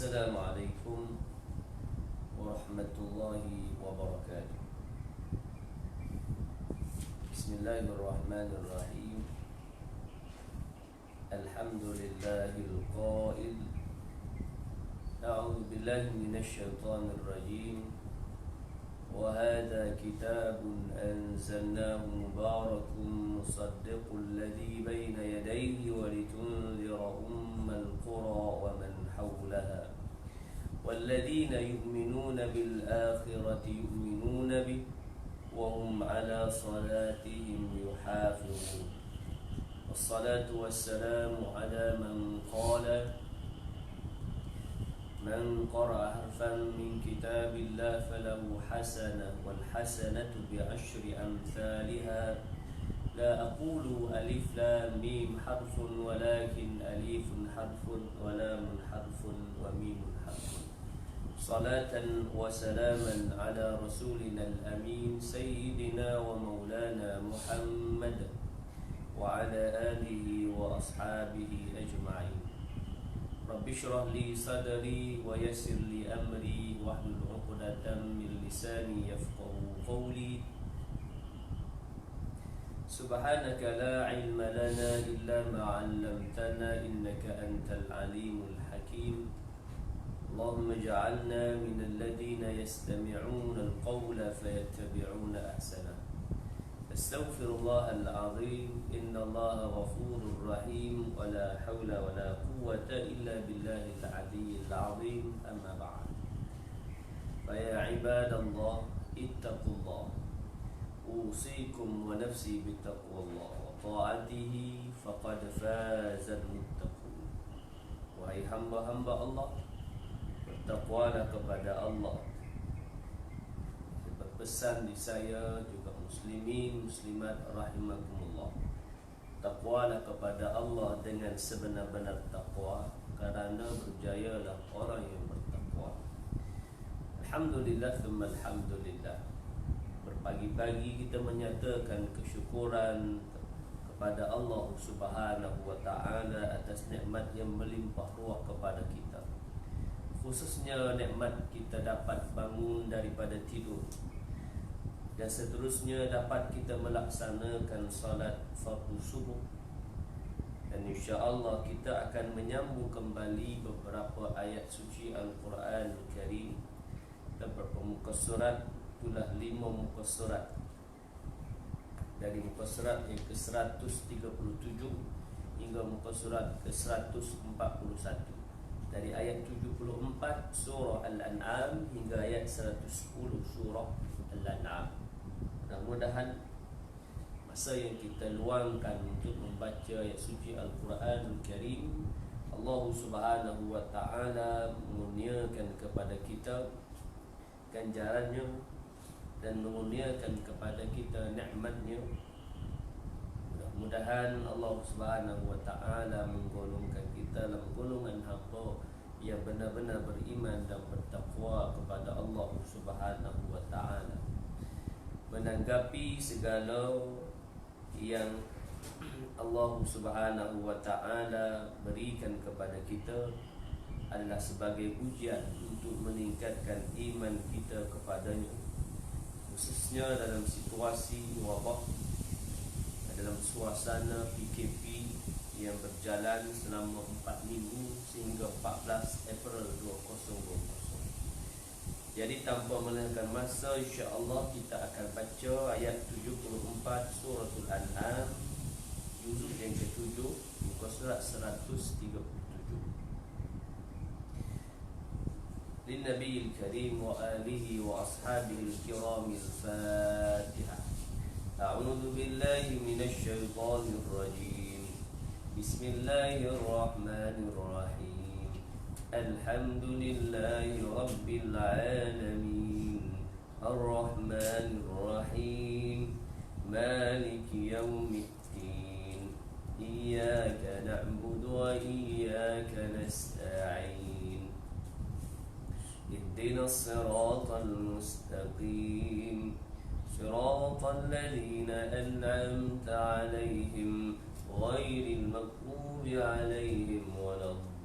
Assalamualaikum warahmatullahi wabarakatuh. Bismillahirrahmanirrahim. Alhamdulillahil qail. A'udzu billahi minasy syaithanir rajim. Wa hadha kitabun anzalnahu mubarakun musaddiqul ladzi baina yadayhi wa litunzira ummal qura wa man hawlaha والذين يؤمنون بالآخرة يؤمنون به وهم على صلاتهم يحافظون والصلاة والسلام على من قرأ حرفا من كتاب الله فله حسنة والحسنة بعشر أمثالها لا أقول ألف لام ميم حرف ولكن ألف حرف ولام حرف وميم حرف صلاة وسلاما على رسولنا الأمين سيدنا ومولانا محمد وعلى آله وأصحابه أجمعين. رب اشرح لي صدري ويسر لي أمري واحلل عقدة من لساني يفقهوا قولي. سبحانك لا علم لنا إلا ما علمتنا إنك أنت العليم الحكيم. اللهم اجعلنا من الذين يستمعون القول فيتبعون أحسنه. استغفر الله العظيم إن الله غفور رحيم ولا حول ولا قوة إلا بالله العلي العظيم. أما بعد فيا عباد الله اتقوا الله أوصيكم ونفسي بتقوى الله وطاعته فقد فاز المتقون. Wahai hamba-hamba Allah, bertakwalah kepada Allah. Berpesan di saya juga muslimin muslimat rahimakumullah, takwalah kepada Allah dengan sebenar-benar takwa, kerana berjayalah orang yang bertakwa. Alhamdulillah thumma alhamdulillah. Berpagi-pagi kita menyatakan kesyukuran kepada Allah Subhanahu wa taala atas nikmat yang melimpah ruah kepada kita. Khususnya nikmat kita dapat bangun daripada tidur, dan seterusnya dapat kita melaksanakan salat fardu subuh. Dan insya-Allah kita akan menyambung kembali beberapa ayat suci Al-Quran Karim. Beberapa muka surat, itulah 5 muka surat. Dari muka surat yang ke-137 hingga muka surat ke-141. Dari ayat 74 surah Al-An'am hingga ayat 110 surah Al-An'am. Mudah-mudahan masa yang kita luangkan untuk membaca ayat suci Al-Quran Al-Karim, Allah Subhanahu wa ta'ala mengurniakan kepada kita ganjarannya dan mengurniakan kepada kita nikmatnya. Mudah-mudahan Allah Subhanahu wa ta'ala menggolongkan kita dalam golongan hamba yang benar-benar beriman dan bertakwa kepada Allah Subhanahu wa ta'ala. Menanggapi segala yang Allah Subhanahu wa ta'ala berikan kepada kita adalah sebagai ujian untuk meningkatkan iman kita kepadanya, khususnya dalam situasi wabak, dalam suasana PKP yang berjalan selama 4 minggu sehingga 14 April 2020. Jadi tanpa melengahkan masa, insya-Allah kita akan baca ayat 74 suratul An'am, juzuk yang ke-7, muka surat 137. Lin Nabiyil Karim wa alihi wa ashabihi al-kiramil Fatihah. A'udzu billahi minasy syaithanir rajim. Bismillahirrahmanirrahim. Alhamdulillahi rabbil alamin. Ar-Rahmanir Rahim. Maliki yaumiddin. Iyyaka na'budu wa iyyaka nasta'in. Ihdinas siratal mustaqim. صراط الذين أنعمت عليهم غير المغضوب عليهم ولا الضالين.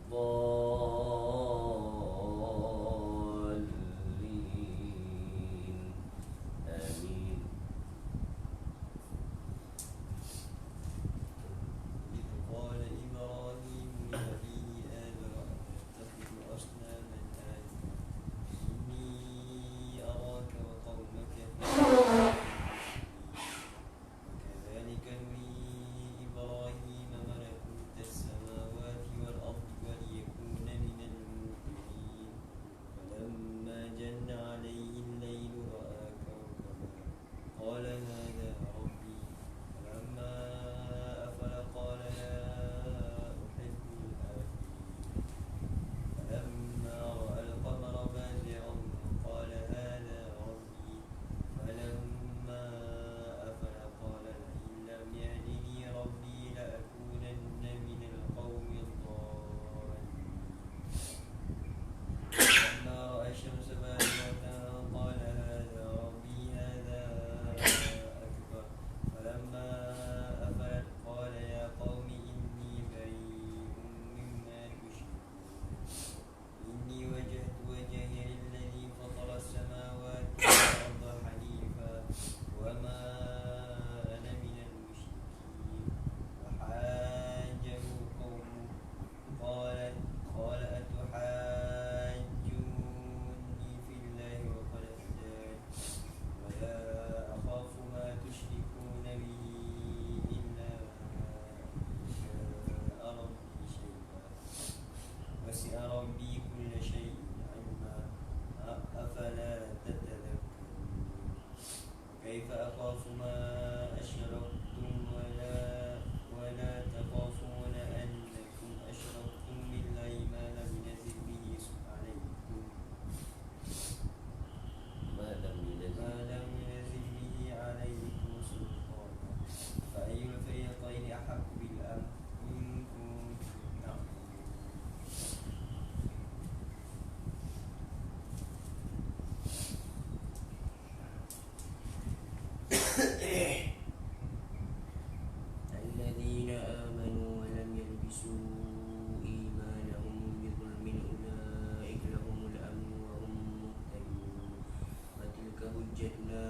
حجتنا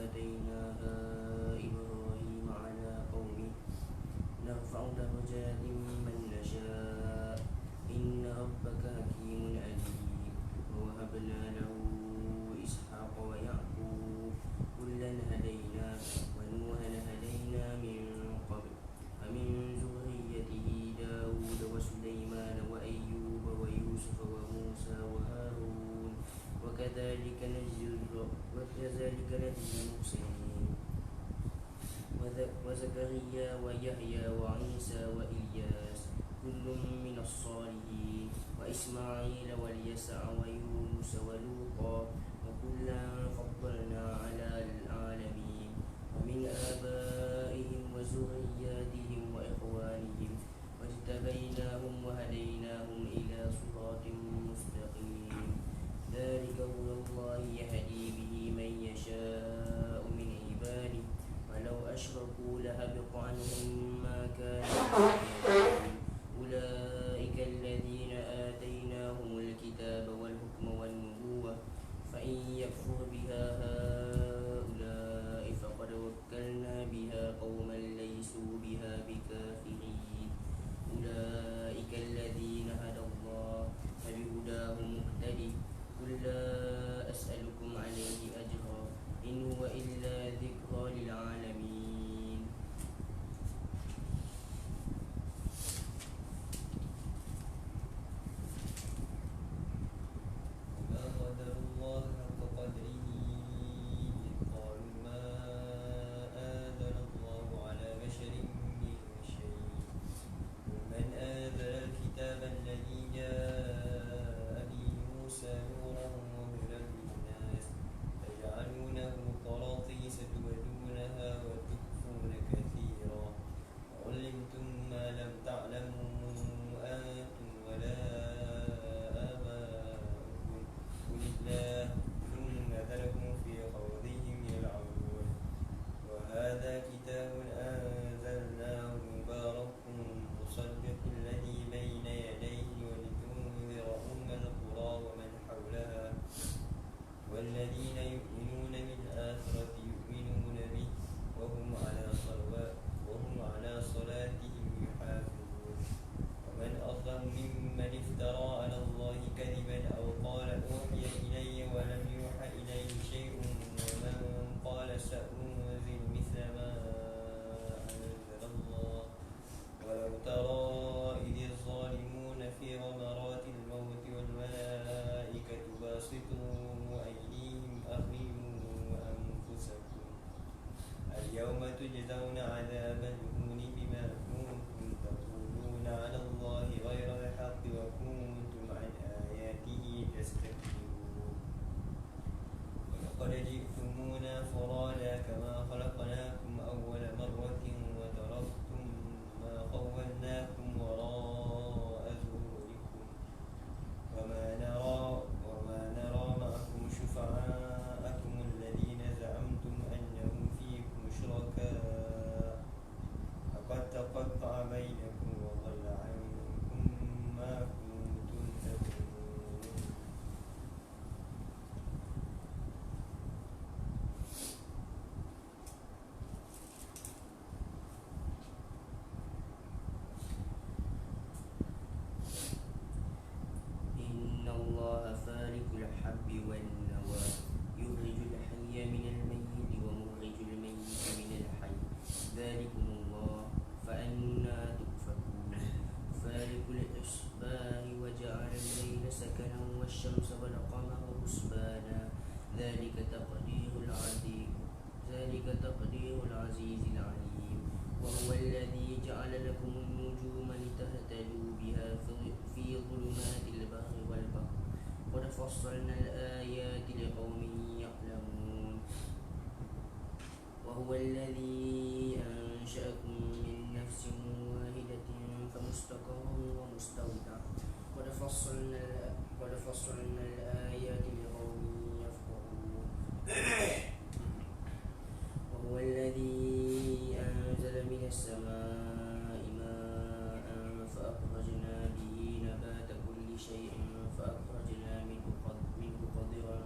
آتيناها إبراهيم على قومه نرفع درجات من نشاء إن ربك حكيم عليم ووهبنا له إسحاق ويعقوب كلا هدينا ونوحا هدينا من قبل ومن ذريته داود وسليمان وأيوب ويوسف وموسى وهارون وكذلك نجزي المحسنين وزكريا ويحيى وعيسى وإلياس كل من الصالحين وإسماعيل واليسع ويونس ولوطا وكلا فضلنا على العالمين ومن آبائهم وذرياتهم وإخوانهم واجتبيناهم وهديناهم إلى صراط مستقيم ذلك هدى الله يهدي به من يشاء من عباده ولو أشركوا لهبط عنهم ما كانوا يعملون أولئك الذين آتيناهم الكتاب والحكم والنبوة فإن يكفر بها هؤلاء فقد وكلنا بها قوما ليسوا بها بكافرين أولئك الذين هدى الله فبهداه مهتدي قل لا أسألكم عليه أجرا إن هو إلا ذكرى للعالمين. وما قدر الله حق قدره إذ قالوا ما أنزل الله على بشر من شيء قل من أنزل الكتاب الذي جاء به موسى نورا وهدى للناس تجعلونه قراطيس تبدونها وتخفون كثيرا وعلمتم ما لم تعلموا أنتم ولا آباؤكم قل الله ثم ذرهم في خوضهم يلعبون وهذا كتاب أنزلناه مبارك مصدق الذي بين يديه ولتنذر القرى ومن حولها والذين يؤمنون بالآخرة يؤمنون به وهم على صلاتهم يحافظون ومن أظلم ممن افترى على الله كذبا أو قال أوحي إلي ولم يوحى إليه شيء ومن قال سأنزل مثل ما أنزل الله ولو ترى إذ الظالمون في غمرات الموت والملائكة باسطوا أيديهم أخرجوا أنفسكم اليوم تجزون عذاب الهون بما كنتم تقولون على الله غير الحق وكنتم عن آياته تستكبرون ولقد جئتمونا فرادا كما خلقناكم أول مرة وتركتم ما خولناكم وراء ظهوركم وما نرى معكم شفعاءكم الذين زعمتم أنهم فيكم شركاء لقد تقطع بينكم وضل عنكم ما كنتم تظنون إن الله فالق الحب والنوى يخرج الحي من الميت ومخرج الميت من الحي ذلكم الله فأنا تؤفكون فالق الإصباح وجعل الليل سكنا والشمس والقمر حسبانا ذلك تقدير العزيز العليم وهو الذي جعل لكم النجوم لتهتدوا بها في ظلمات البر والبحر قد فصلنا الآيات لقوم يعلمون وهو الذي أنشأكم من نفس واحدة فمستقر ومستودع قد فصلنا الآيات لقوم يفقهون وهو الذي أنزل من السماء ماء فأخرجنا به نبات كل شيء فأخرجنا منه قدرا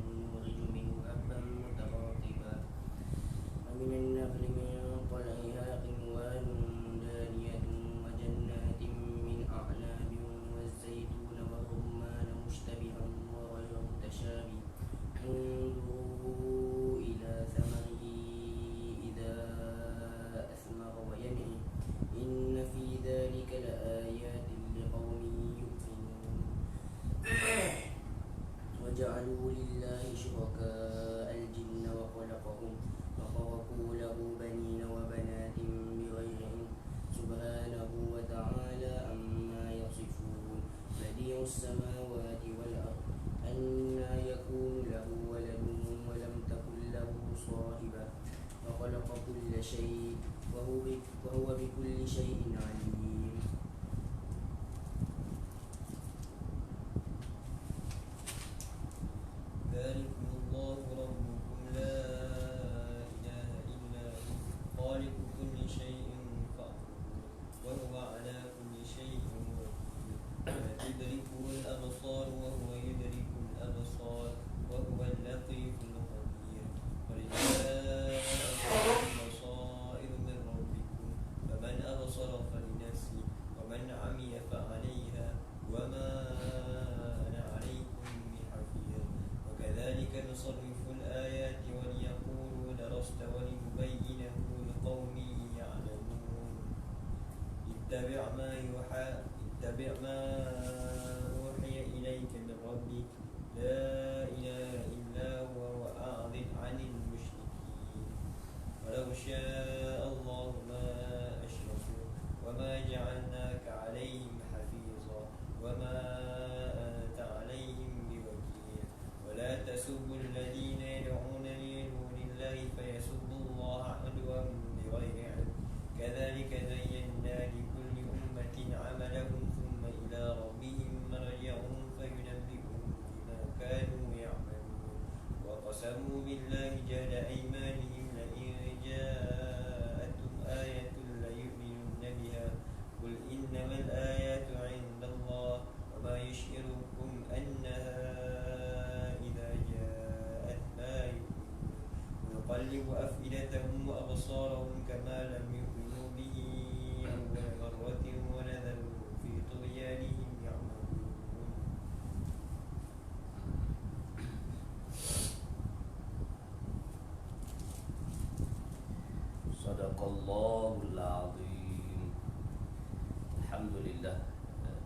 شيء وهو بكل شيء عليم. ذلكم الله ربكم لا إله إلا هو خالق كل شيء فاعبدوه وهو على كل شيء وكيل لا تدركه الأبصار وهو يدرك الأبصار وهو اللطيف الخبير قد جاءكم بصائر من ربكم فمن أبصر فلنفسه ومن عمي فعليها وما أنا عليكم بحفيظ وكذلك نصرف الآيات وليقولوا درست ولنبينه لقوم يعلمون اتبع ما أوحي إليك من ربك لا إله إلا هو وأعرض عن المشركين ولو شاء الله ما أشركوا وما جعلناك عليهم حفيظا وما أنت عليهم بوكيل ولا تسبوا الذين يدعون من دون الله فيسبوا الله عدوا بغير علم كذلك زينا لكل أمة عملهم ثم إلى ربهم مرجعهم فينبئهم بما كانوا يعملون وقسموا بالله جهد أيمانهم لئن جاءتهم آية ليؤمنن بها قل إنما الآيات عند الله وما يشعركم أنها إذا جاءت لا يؤمنون ونقلب أفئدتهم وأبصارهم كما لم يؤمنوا به أول مرة ونذرهم في طغيانهم يعمهون. Sadaqallahul azim. Alhamdulillah,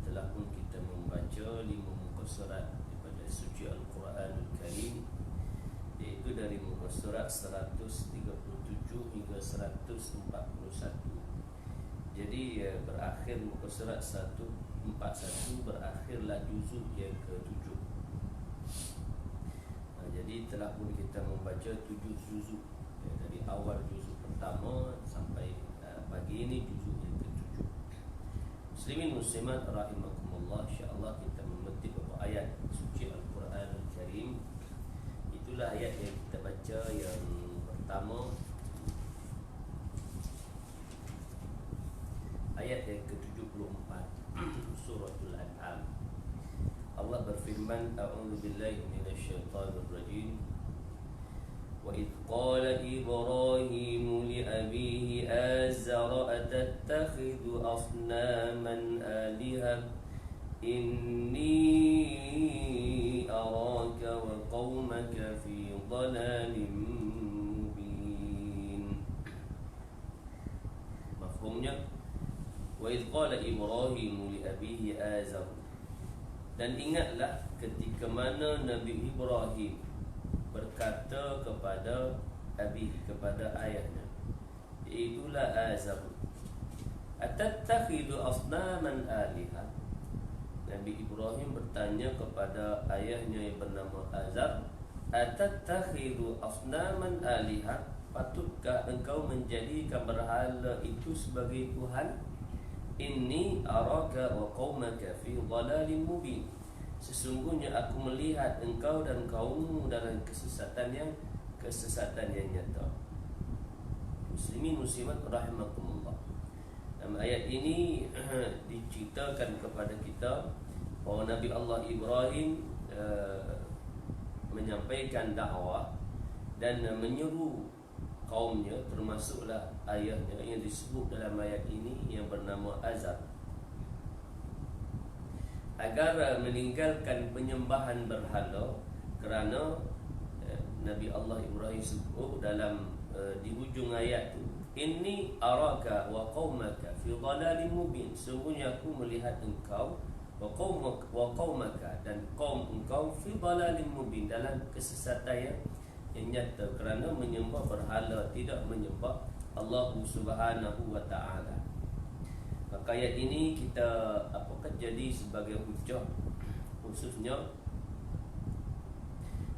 telah pun kita membaca 5 muka surat daripada suci Al-Quranul Karim, iaitu dari muka surat 137 hingga 141. Jadi berakhir muka surat 141, berakhirlah juzuk yang ke-7. Jadi telah pun kita membaca 7 juzuk, dari awal juzuk pertama sampai pagi ini juzuk yang ke-7. Muslimin muslimat rahimakumullah, insya-Allah kita memetik beberapa ayat suci Al-Quran Al-Karim. Itulah ayat yang kita baca yang pertama, ayat yang ke-74 suratul An'am. Allah berfirman, a'udzubillahi minasyaitonir rajim. وإذ قال إبراهيم لأبيه آزر أتتخذ أصناما آلهة إني أراك وقومك في ضلال مبين. Mafhumnya, وإذ قال إبراهيم لأبيه آزر. Dan ingatlah ketika mana Nabi Ibrahim berkata kepada abi, kepada ayahnya, itulah Azar, atattakhidhu asnaman aliha. Nabi Ibrahim bertanya kepada ayahnya yang bernama Azar, atattakhidhu asnaman aliha, patutkah engkau menjadikan berhala itu sebagai Tuhan? Inni araka wa qaumaka fi dhalalin mubin. Sesungguhnya aku melihat engkau dan kaummu dalam kesesatan yang nyata. Muslimin muslimat rahimakumullah. Dalam ayat ini diceritakan kepada kita bahawa Nabi Allah Ibrahim menyampaikan dakwah dan menyeru kaumnya, termasuklah ayahnya yang disebut dalam ayat ini yang bernama Azar, agar meninggalkan penyembahan berhala. Kerana Nabi Allah Ibrahim sebut dalam di hujung ayat tu, inni araka wa qaumaka fi dhalalin mubin. Sungguhnya aku melihat engkau wa qaumaka dan kaum engkau fi dhalalin mubin, dalam kesesatan yang nyata, kerana menyembah berhala, tidak menyembah Allah Subhanahu wa taala. Maka ayat ini kita jadi sebagai hujah, khususnya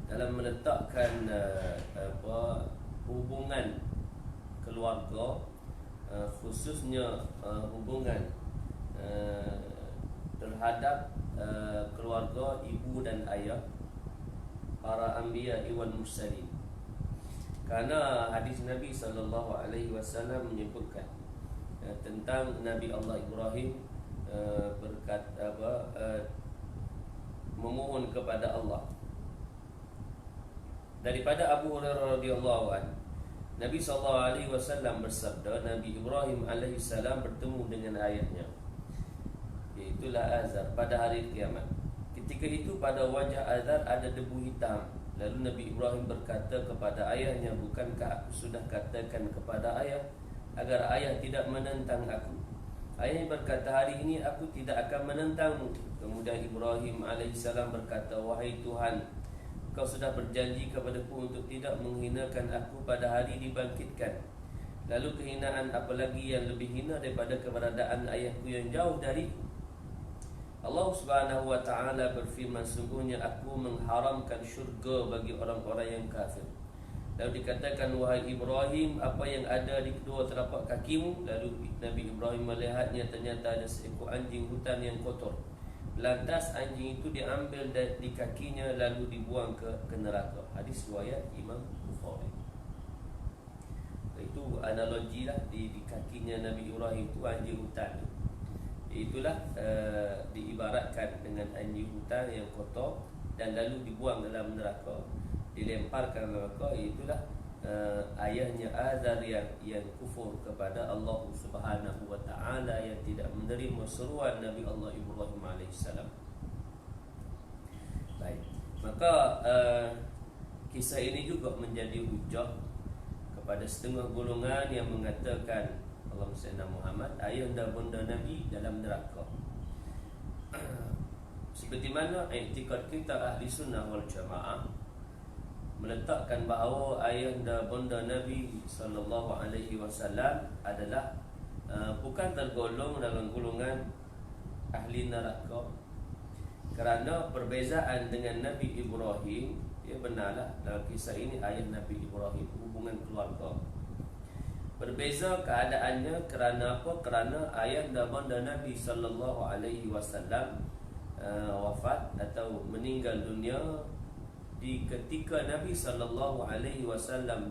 dalam meletakkan hubungan keluarga, khususnya hubungan terhadap keluarga ibu dan ayah para anbiya wal mursalin. Karena hadis Nabi SAW menyebutkan tentang Nabi Allah Ibrahim memohon kepada Allah. Daripada Abu Hurairah radhiyallahu anhu, Nabi SAW bersabda, Nabi Ibrahim alaihissalam bertemu dengan ayahnya, iaitulah Azar, pada hari kiamat. Ketika itu pada wajah Azar ada debu hitam. Lalu Nabi Ibrahim berkata kepada ayahnya, bukankah aku sudah katakan kepada ayah agar ayah tidak menentang aku? Ayah berkata, hari ini aku tidak akan menentangmu. Kemudian Ibrahim alaihissalam berkata, wahai Tuhan, Kau sudah berjanji kepadaku untuk tidak menghinakan aku pada hari dibangkitkan. Lalu kehinaan apalagi yang lebih hina daripada keberadaan ayahku yang jauh dariku? Allah Subhanahu wa ta'ala berfirman, sungguhnya aku mengharamkan syurga bagi orang-orang yang kafir. Lalu dikatakan, wahai Ibrahim, apa yang ada di kedua telapak kakimu? Lalu Nabi Ibrahim melihatnya, ternyata ada seekor anjing hutan yang kotor. Lantas anjing itu diambil di kakinya lalu dibuang ke neraka. Hadis riwayat Imam Bukhari. Itu analogi lah, di kakinya Nabi Ibrahim itu anjing hutan. Itulah diibaratkan dengan anjing hutan yang kotor dan lalu dibuang dalam neraka, dilemparkan neraka. Itulah ayahnya Azar yang kufur kepada Allah Subhanahu wa ta'ala, yang tidak menerima seruan Nabi Allah Ibrahim alaihissalam. Baik, maka kisah ini juga menjadi hujah kepada setengah golongan yang mengatakan Allahumma salli ala Muhammad, ayah dan bunda Nabi dalam neraka. Seperti mana i'tikad kita ahli sunnah wal jamaah meletakkan bahawa ayah dan bunda Nabi SAW adalah bukan tergolong dalam golongan ahli neraka. Kerana perbezaan dengan Nabi Ibrahim, ya benarlah dalam kisah ini ayah Nabi Ibrahim, hubungan keluarga. Berbeza keadaannya kerana apa? Kerana ayah dan bunda Nabi SAW wafat atau meninggal dunia di ketika Nabi SAW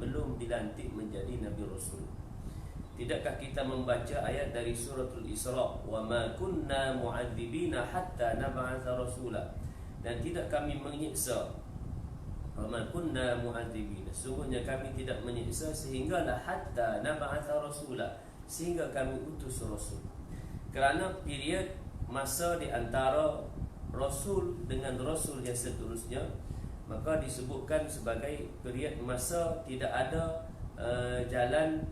belum dilantik menjadi Nabi Rasul. Tidakkah kita membaca ayat dari suratul Isra, wa ma kunna mu'adzibina hatta nab'atha rasula, dan tidak kami menyiksa, wa ma kunna mu'adzibina, sungguhnya kami tidak menyiksa sehinggalah hatta nab'atha rasula, sehingga kami utus rasul. Kerana period masa di antara rasul dengan rasul yang seterusnya, maka disebutkan sebagai period masa tidak ada jalan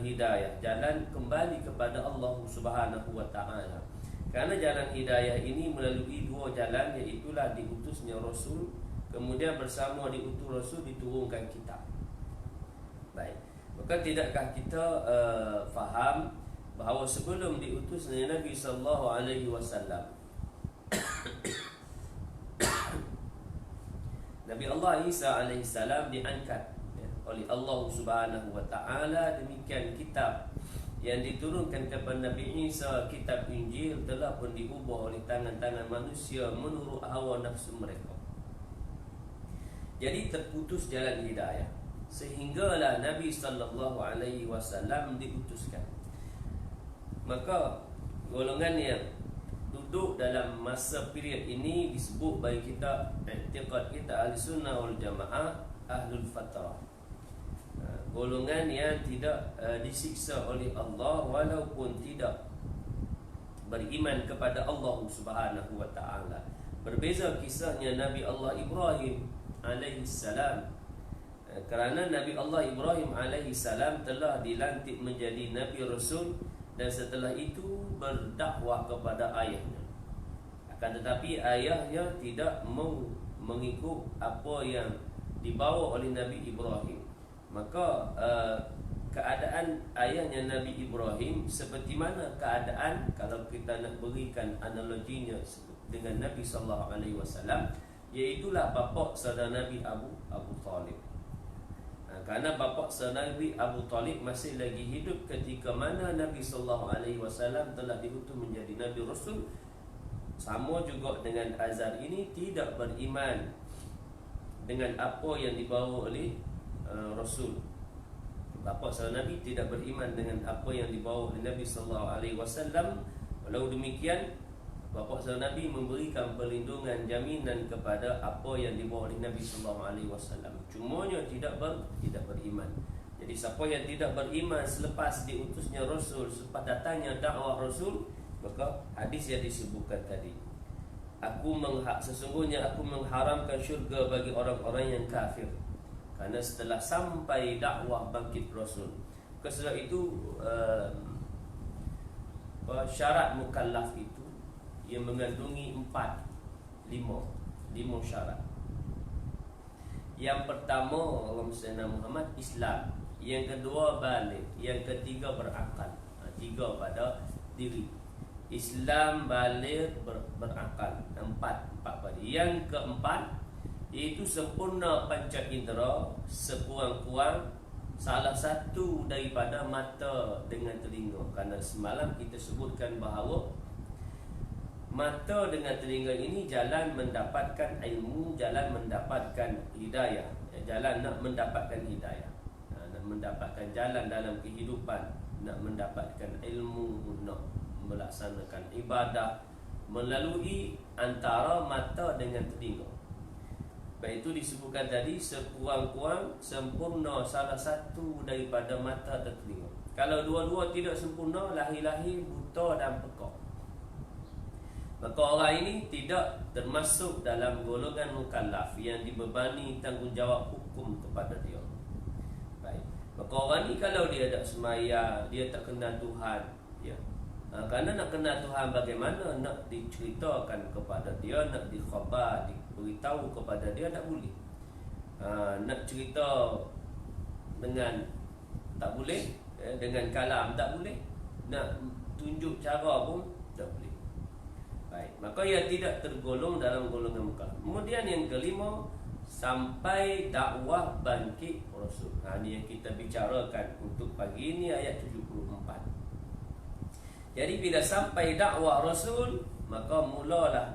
hidayah, jalan kembali kepada Allah Subhanahu wa ta'ala. Kerana jalan hidayah ini melalui dua jalan, iaitulah diutusnya rasul, kemudian bersama diutus rasul diturunkan kitab. Baik, maka tidakkah kita faham bahawa sebelum diutusnya Nabi sallallahu alaihi wasallam, Nabi Allah Isa alaihissalam diangkat oleh Allah Subhanahu wa ta'ala. Demikian kitab yang diturunkan kepada Nabi Isa, kitab Injil, telah pun diubah oleh tangan-tangan manusia menurut hawa nafsu mereka. Jadi terputus jalan hidayah, sehinggalah Nabi sallallahu alaihi wasallam diutuskan. Maka golongan yang duduk dalam masa period ini disebut bagi kita i'tiqad kita ahli sunnah wal jamaah ahlul fatrah, golongan yang tidak disiksa oleh Allah walaupun tidak beriman kepada Allah Subhanahu wa ta'ala. Berbeza kisahnya Nabi Allah Ibrahim alaihissalam, kerana Nabi Allah Ibrahim alaihissalam telah dilantik menjadi Nabi Rasul, dan setelah itu berdakwah kepada ayahnya. Akan tetapi ayahnya tidak mau mengikut apa yang dibawa oleh Nabi Ibrahim. Maka keadaan ayahnya Nabi Ibrahim seperti mana keadaan, kalau kita nak berikan analoginya dengan Nabi sallallahu alaihi wasallam, iaitulah bapa saudara Nabi Abu Talib. Kerana bapa Nabi Abu Talib masih lagi hidup ketika mana Nabi SAW telah diutus menjadi Nabi Rasul. Sama juga dengan Azar ini tidak beriman dengan apa yang dibawa oleh Rasul. Bapa Nabi tidak beriman dengan apa yang dibawa oleh Nabi SAW. Walau demikian, bapa Nabi memberikan perlindungan jaminan kepada apa yang dibawa oleh Nabi SAW. Cumanya tidak beriman. Jadi siapa yang tidak beriman selepas diutusnya Rasul, selepas datangnya dakwah Rasul, maka hadis yang disebutkan tadi, sesungguhnya aku mengharamkan syurga bagi orang-orang yang kafir. Kerana setelah sampai dakwah bangkit Rasul. Sebab itu syarat mukallaf itu ia mengandungi 5 syarat. Yang pertama, Allahumma salli ala Muhammad, Islam. Yang kedua, balik. Yang ketiga, berakal. 3 pada diri. Islam, balik, berakal. 4 pada. Yang keempat, iaitu sempurna panca indera, sekurang-kurang salah satu daripada mata dengan telinga. Kerana semalam kita sebutkan bahawa mata dengan telinga ini jalan mendapatkan ilmu, jalan mendapatkan hidayah, jalan nak mendapatkan hidayah, nak mendapatkan jalan dalam kehidupan, nak mendapatkan ilmu, nak melaksanakan ibadah melalui antara mata dengan telinga. Baik, itu disebutkan tadi sekurang-kurang sempurna salah satu daripada mata dan telinga. Kalau dua-dua tidak sempurna, lahir-lahir buta dan pekak, maka orang ini tidak termasuk dalam golongan mukallaf yang dibebani tanggungjawab hukum kepada dia. Baik, maka orang ini kalau dia tak semaya, dia tak kenal Tuhan, ya. Kerana nak kenal Tuhan bagaimana, nak diceritakan kepada dia, nak dikhabar, diberitahu kepada dia, tak boleh. Nak cerita dengan tak boleh, dengan kalam tak boleh, nak tunjuk cara pun tak boleh. Baik, maka ia tidak tergolong dalam golongan mukallaf. Kemudian yang kelima, sampai dakwah bangkit Rasul. Ini yang kita bicarakan untuk pagi ini, ayat 74. Jadi bila sampai dakwah Rasul, maka mulalah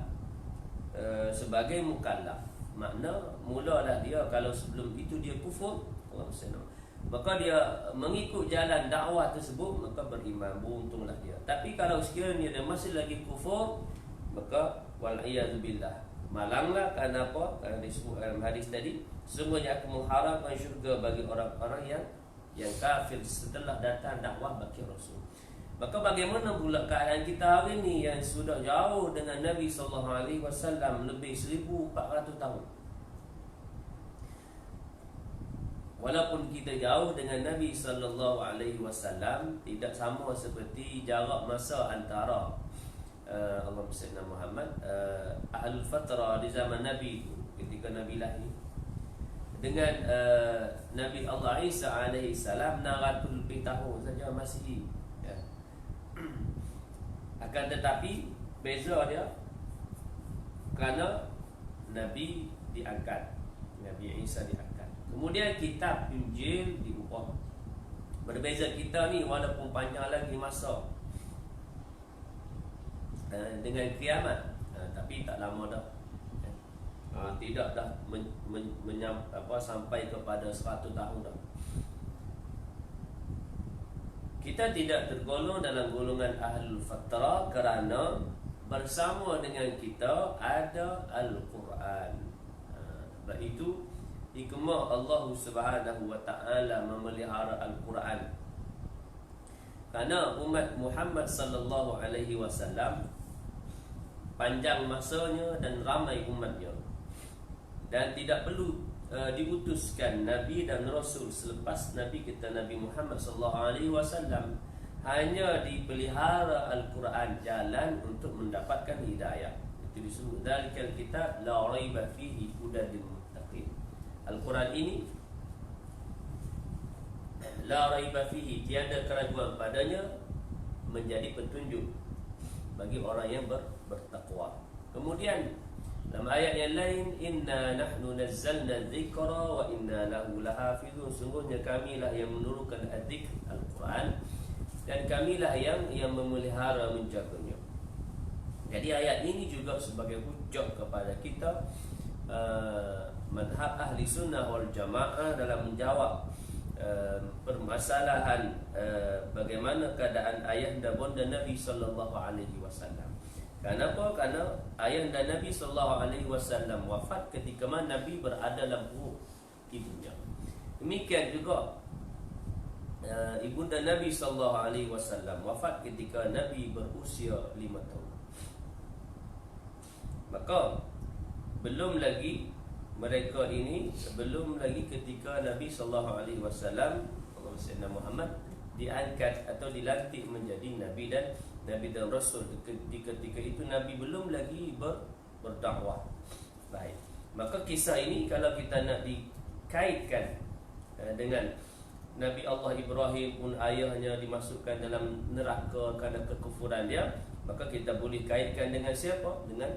sebagai mukallaf. Makna mulalah dia, kalau sebelum itu dia kufur, maka dia mengikut jalan dakwah tersebut, maka beriman, beruntunglah dia. Tapi kalau sekiranya dia masih lagi kufur, maka wal'iyadzubillah, malanglah. Kerana apa? Kerana disebut dalam hadis tadi, sesungguhnya aku mengharamkan syurga bagi orang-orang yang kafir setelah datang dakwah bagi Rasul. Maka bagaimana pula keadaan kita hari ini yang sudah jauh dengan Nabi SAW lebih 1400 tahun? Walaupun kita jauh dengan Nabi SAW, tidak sama seperti jarak masa antara Allahumma salli ala Muhammad, ahlul fatrah di zaman Nabi itu, ketika Nabi lahir, dengan Nabi Allah Isa AS 600 lebih tahun saja masih, ya. Akan tetapi beza dia kerana Nabi diangkat, Nabi Isa diangkat. Kemudian kitab Injil diubah. Berbeza kita ni, walaupun panjang lagi masa dengan kiamat, tapi tak lama dah. Tidak dah sampai kepada 100 tahun dah. Kita tidak tergolong dalam golongan ahlul fatrah kerana bersama dengan kita ada Al-Quran. Sebab itu hikmah Allah Subhanahu wa ta'ala memelihara Al-Quran. Kerana umat Muhammad sallallahu alaihi wasallam panjang masanya dan ramai umatnya, dan tidak perlu diutuskan Nabi dan Rasul selepas Nabi kita Nabi Muhammad SAW. Hanya dipelihara Al-Quran, jalan untuk mendapatkan hidayah. Itu disebut dzalikal kitab la raiba fihi hudan lil muttaqin. Al-Quran ini la raiba fihi, tiada keraguan padanya, menjadi petunjuk bagi orang yang bertakwa. Kemudian Dalam ayat yang lain, inna nahnu nazzalna dzikra wa inna lahu lahafizun. Sungguhnya kamilah yang menurunkan adzikr Al-Quran dan kamilah yang memelihara menjaganya. Jadi ayat ini juga sebagai hujah kepada kita madhab ahli sunnah wal jamaah dalam menjawab permasalahan bagaimana keadaan ayahanda bonda Nabi sallallahu alaihi wasallam. Kenapa? Karena ayahanda Nabi sallallahu alaihi wasallam wafat ketika mana Nabi berada dalam perut ibunya. Demikian juga ibunda Nabi sallallahu alaihi wasallam wafat ketika Nabi berusia 5 tahun. Maka belum lagi mereka ini, belum lagi ketika Nabi sallallahu alaihi wasallam Sayyidina Muhammad diangkat atau dilantik menjadi nabi dan rasul. Di ketika itu Nabi belum lagi berdakwah. Baik. Maka kisah ini kalau kita nak dikaitkan dengan Nabi Allah Ibrahim pun ayahnya dimasukkan dalam neraka kerana kekufuran dia, maka kita boleh kaitkan dengan siapa? Dengan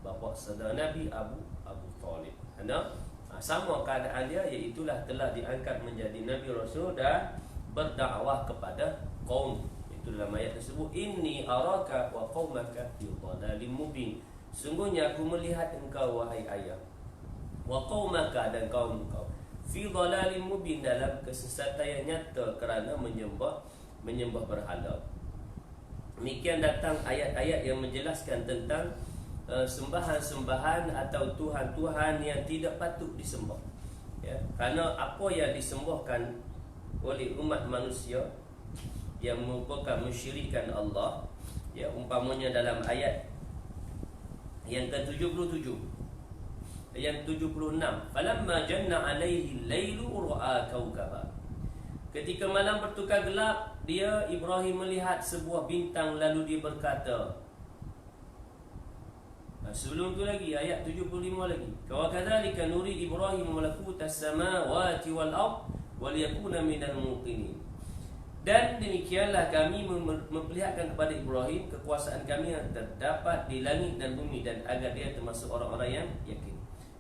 bapa saudara Nabi Abu Talib. Kerana sama keadaan dia, iaitulah telah diangkat menjadi Nabi Rasul dan berdakwah kepada kaum. Itu dalam ayat tersebut, inni araka wa qaumaka fi dhalalin mubin. Sungguhnya aku melihat engkau wahai ayah, wa qaumaka dan kaum engkau, fi dhalalin mubin, dalam kesesatan yang nyata kerana menyembah berhala. Demikian datang ayat-ayat yang menjelaskan tentang sembahan-sembahan atau tuhan-tuhan yang tidak patut disembah. Ya, kerana apa yang disembahkan oleh umat manusia yang merupakan mensyirikkan Allah, ya, umpamanya dalam ayat yang ke-77, yang 76, falamma janna alaihi lailu ra'a kaukaba. Ketika malam bertukar gelap, dia Ibrahim melihat sebuah bintang, lalu dia berkata, sebelum tu lagi ayat 75 lagi, wa kadzalika nuri Ibrahim malakutas samawati wal ard waliyakuna minal muqinin. Dan demikianlah kami memperlihatkan kepada Ibrahim kekuasaan kami yang terdapat di langit dan bumi, dan agar dia termasuk orang-orang yang yakin.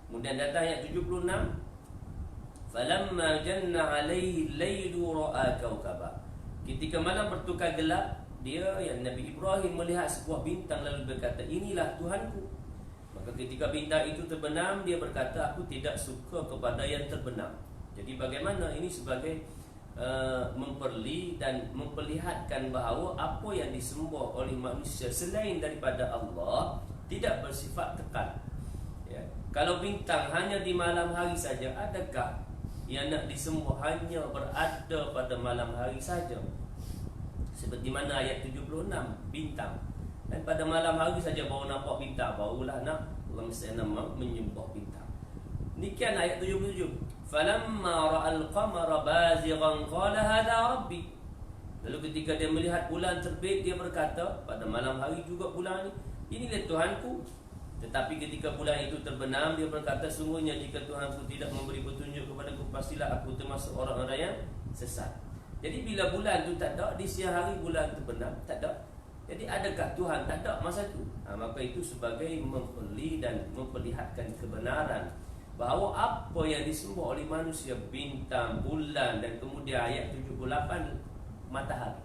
Kemudian datang ayat 76, falamma janna alaihi lailu ra'a kaukaba. Ketika malam bertukar gelap, dia yang Nabi Ibrahim melihat sebuah bintang, lalu berkata, inilah Tuhanku. Maka ketika bintang itu terbenam, dia berkata, aku tidak suka kepada yang terbenam. Jadi bagaimana ini sebagai memperli dan memperlihatkan bahawa apa yang disembah oleh manusia selain daripada Allah tidak bersifat kekal. Ya. Kalau bintang hanya di malam hari saja, adakah yang nak disembah hanya berada pada malam hari saja? Seperti mana ayat 76, bintang, dan pada malam hari saja baru nampak bintang, barulah nak Allah mesti nama menyembah bintang. Demikian ayat 77, falamma ra'al qamara bazighan qala hadha rabbi. Lalu ketika dia melihat bulan terbit, dia berkata, pada malam hari juga bulan ini, inilah Tuhanku. Tetapi ketika bulan itu terbenam, dia berkata, sungguhnya jika Tuhanku tidak memberi petunjuk kepadaku, pastilah aku termasuk orang-orang yang sesat. Jadi bila bulan tu tak ada, di siang hari bulan terbenam, tak ada. Jadi adakah Tuhan? Tak ada masa tu. Maka itu sebagai memperli dan memperlihatkan kebenaran bahawa apa yang disembah oleh manusia, bintang, bulan, dan kemudian ayat 78, matahari.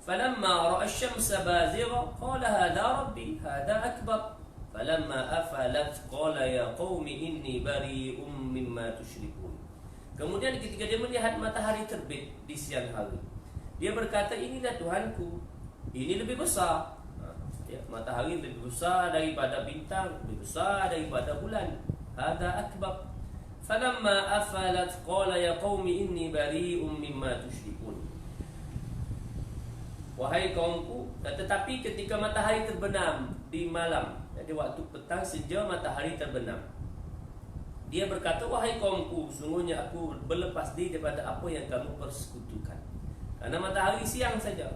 Falamma ra'a asy-syamsa bazigha qala hadha rabbi hadha akbar. Falamma afalat qala ya qaumi inni bari'um mimma tusyrikun. Kemudian ketika dia melihat matahari terbit di siang hari, dia berkata, inilah Tuhanku, ini lebih besar. Ya, matahari lebih besar daripada bintang, lebih besar daripada bulan. Hadza akbar. Falamma afalat qala ya qaumi inni bari'um mimma tusyrikun. Wahai kaumku, tetapi ketika matahari terbenam di malam, jadi waktu petang sejak matahari terbenam, dia berkata, wahai kaumku, sungguhnya aku berlepas diri daripada apa yang kamu persekutukan. Karena matahari siang saja,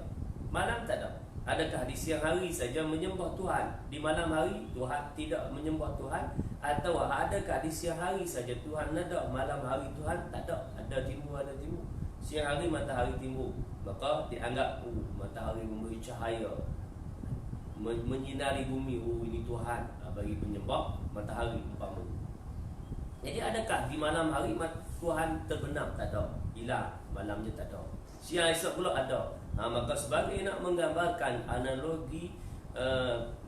malam tak ada. Adakah di siang hari saja menyembah Tuhan, di malam hari Tuhan tidak menyembah Tuhan? Atau adakah di siang hari saja Tuhan ada, malam hari Tuhan tak ada? Ada timur, ada timur. Siang hari matahari timur, maka dianggap matahari memberi cahaya, menyinari bumi. Ini Tuhan bagi penyembah matahari umpama. Jadi adakah di malam hari Tuhan terbenam? Tak ada. Hilang malamnya, tak ada. Siang esok pula ada. Maka sebagai nak menggambarkan analogi,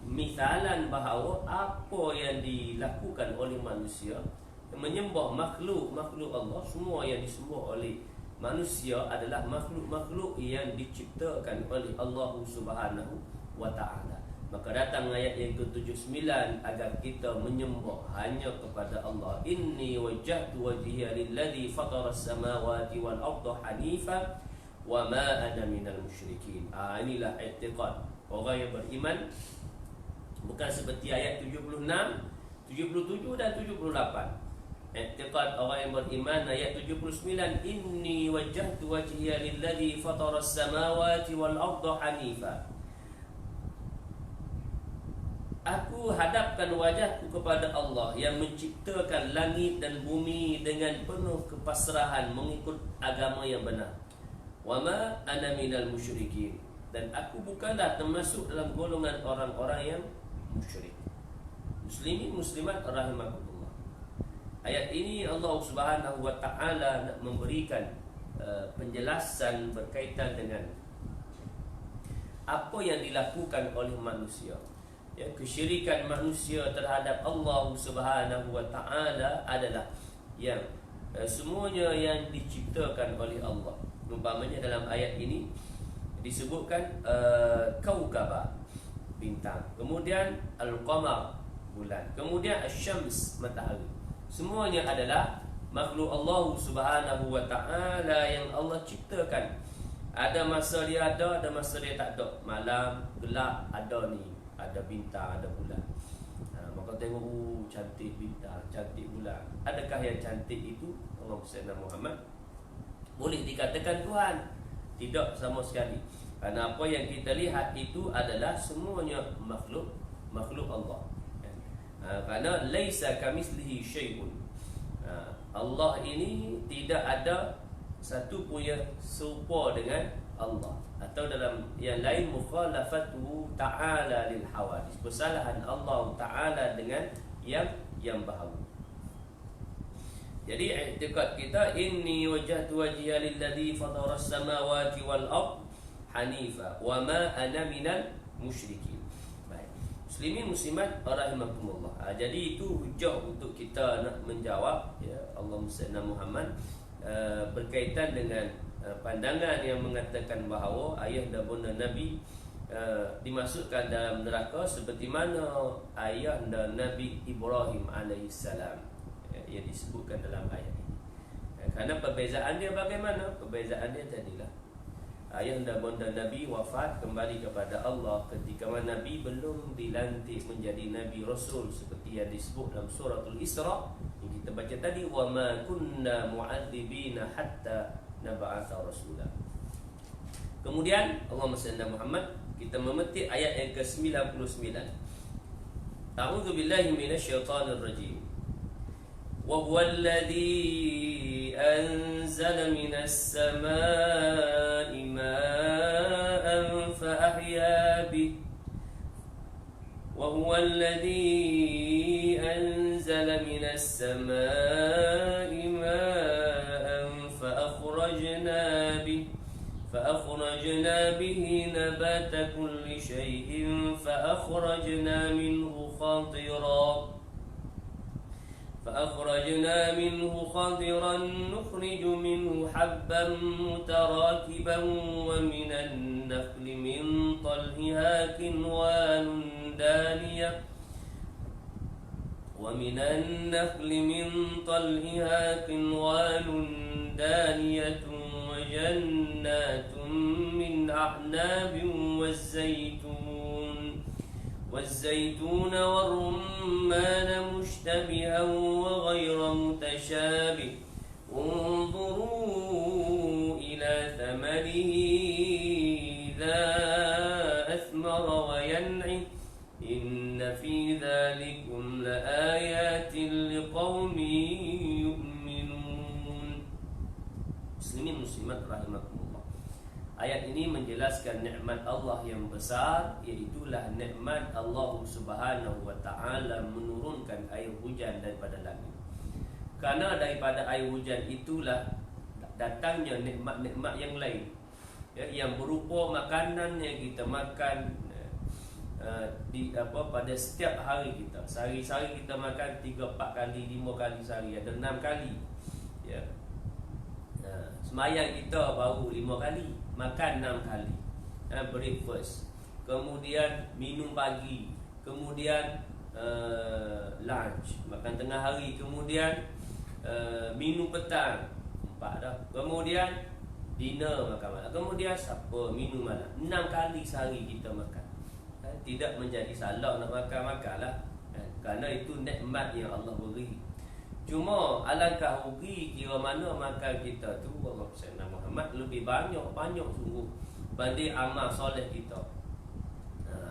misalan bahawa apa yang dilakukan oleh manusia menyembah makhluk Allah, semua yang disembah oleh manusia adalah makhluk-makhluk yang diciptakan oleh Allah Subhanahu wa ta'ala. Maka datang ayat yang ke-79 agar kita menyembah hanya kepada Allah. Inni wajjahtu wajhiya lilladzi fataras samawati wal arda hanifa wa ma ana minal musyrikin. Inilah i'tiqad orang yang beriman, bukan seperti ayat 76, 77 dan 78. I'tiqad orang yang beriman ayat 79, inni wajjahtu wajhiya lilladzi fataras samawati wal arda hanifa. Aku hadapkan wajahku kepada Allah yang menciptakan langit dan bumi dengan penuh kepasrahan mengikut agama yang benar. Wa ma ana minal musyrikin. Dan aku bukanlah termasuk dalam golongan orang-orang yang musyrik. Muslimin muslimat rahimakumullah. Ayat ini Allah Subhanahu wa ta'ala nak memberikan penjelasan berkaitan dengan apa yang dilakukan oleh manusia. Ya, kesyirikan manusia terhadap Allah Subhanahu wa ta'ala adalah yang semuanya yang diciptakan oleh Allah. Umpamanya dalam ayat ini disebutkan kaukaba, bintang, kemudian al-qamar, bulan, kemudian asy-syams, matahari. Semuanya adalah makhluk Allah Subhanahu wa ta'ala yang Allah ciptakan. Ada masa dia ada masa dia tak ada. Malam gelap ada ni, ada bintang, ada bulan. Maka tengok, cantik bintang, cantik bulan. Adakah yang cantik itu Allah Sayyidina Muhammad? Boleh dikatakan Tuhan? Tidak sama sekali. Kerana apa yang kita lihat itu adalah semuanya makhluk Allah. Kerana laisa kamitslihi syai'un. Allah ini tidak ada satu pun yang serupa dengan Allah. Atau dalam yang lain, mukhalafatu ta'ala lil hawadis, kesalahan Allah Ta'ala dengan yang baharu. Jadi i'tiqad kita, inni wajjahtu wajhiya lilladzi fataras samawati wal ard hanifa wa ma ana minal musyrikin. Baik. Muslimin muslimat rahimakumullah. Jadi itu hujah untuk kita nak menjawab, ya, Allahumma salli Muhammad, berkaitan dengan pandangan yang mengatakan bahawa ayah dan bunda Nabi dimasukkan dalam neraka seperti mana ayah dan Nabi Ibrahim alaihissalam yang disebutkan dalam ayat ini. Kerana perbezaan dia bagaimana? Perbezaan dia tadilah, ayah dan bunda Nabi wafat kembali kepada Allah ketika Nabi belum dilantik menjadi Nabi Rasul, seperti yang disebut dalam suratul Isra yang kita baca tadi, wa ma kunna mu'adzibina hatta nab'atha rasulah. Kemudian Allahumma salli Muhammad, kita memetik ayat yang ke-99. A'udzu billahi minasyaitonir rajim. Wa huwal ladzi anzala minas samaa'i ma'an fa ahya bihi. Wa huwal ladzi anzala minas samaa'i ma'an فأخرجنا به نبات كل شيء فأخرجنا منه خضرا نخرج منه حبا متراكبا ومن النخل من طلعها قنوان دانية وجنات من أعناب والزيتون والرمان مشتبها وغير متشابه انظروا إلى ثمره إذا أثمر وينعم إن في ذلكم لآيات لقوم يؤمنون. Muslimin muslimat rahimakumullah. Ayat ini menjelaskan nikmat Allah yang besar, iaitulah nikmat Allah Subhanahu wa taala menurunkan air hujan daripada langit. Karena daripada air hujan itulah datangnya nikmat-nikmat yang lain, ya, yang berupa makanan yang kita makan pada setiap hari kita. Sehari-hari kita makan 3-4 kali, 5 kali sehari, ada 6 kali. Ya. Semayang kita baru 5 kali, makan 6 kali. Breakfast, kemudian minum pagi, kemudian lunch, makan tengah hari, kemudian minum petang, 4 dah. Kemudian dinner, makan malam. Kemudian supper, minum malam. 6 kali sehari kita makan. Tidak menjadi salah nak makan-makan lah, kerana itu nikmat yang Allah beri. Cuma alangkah rugi kira mana makan kita tu Allah Sayyidina Muhammad lebih banyak sungguh banding amal soleh kita.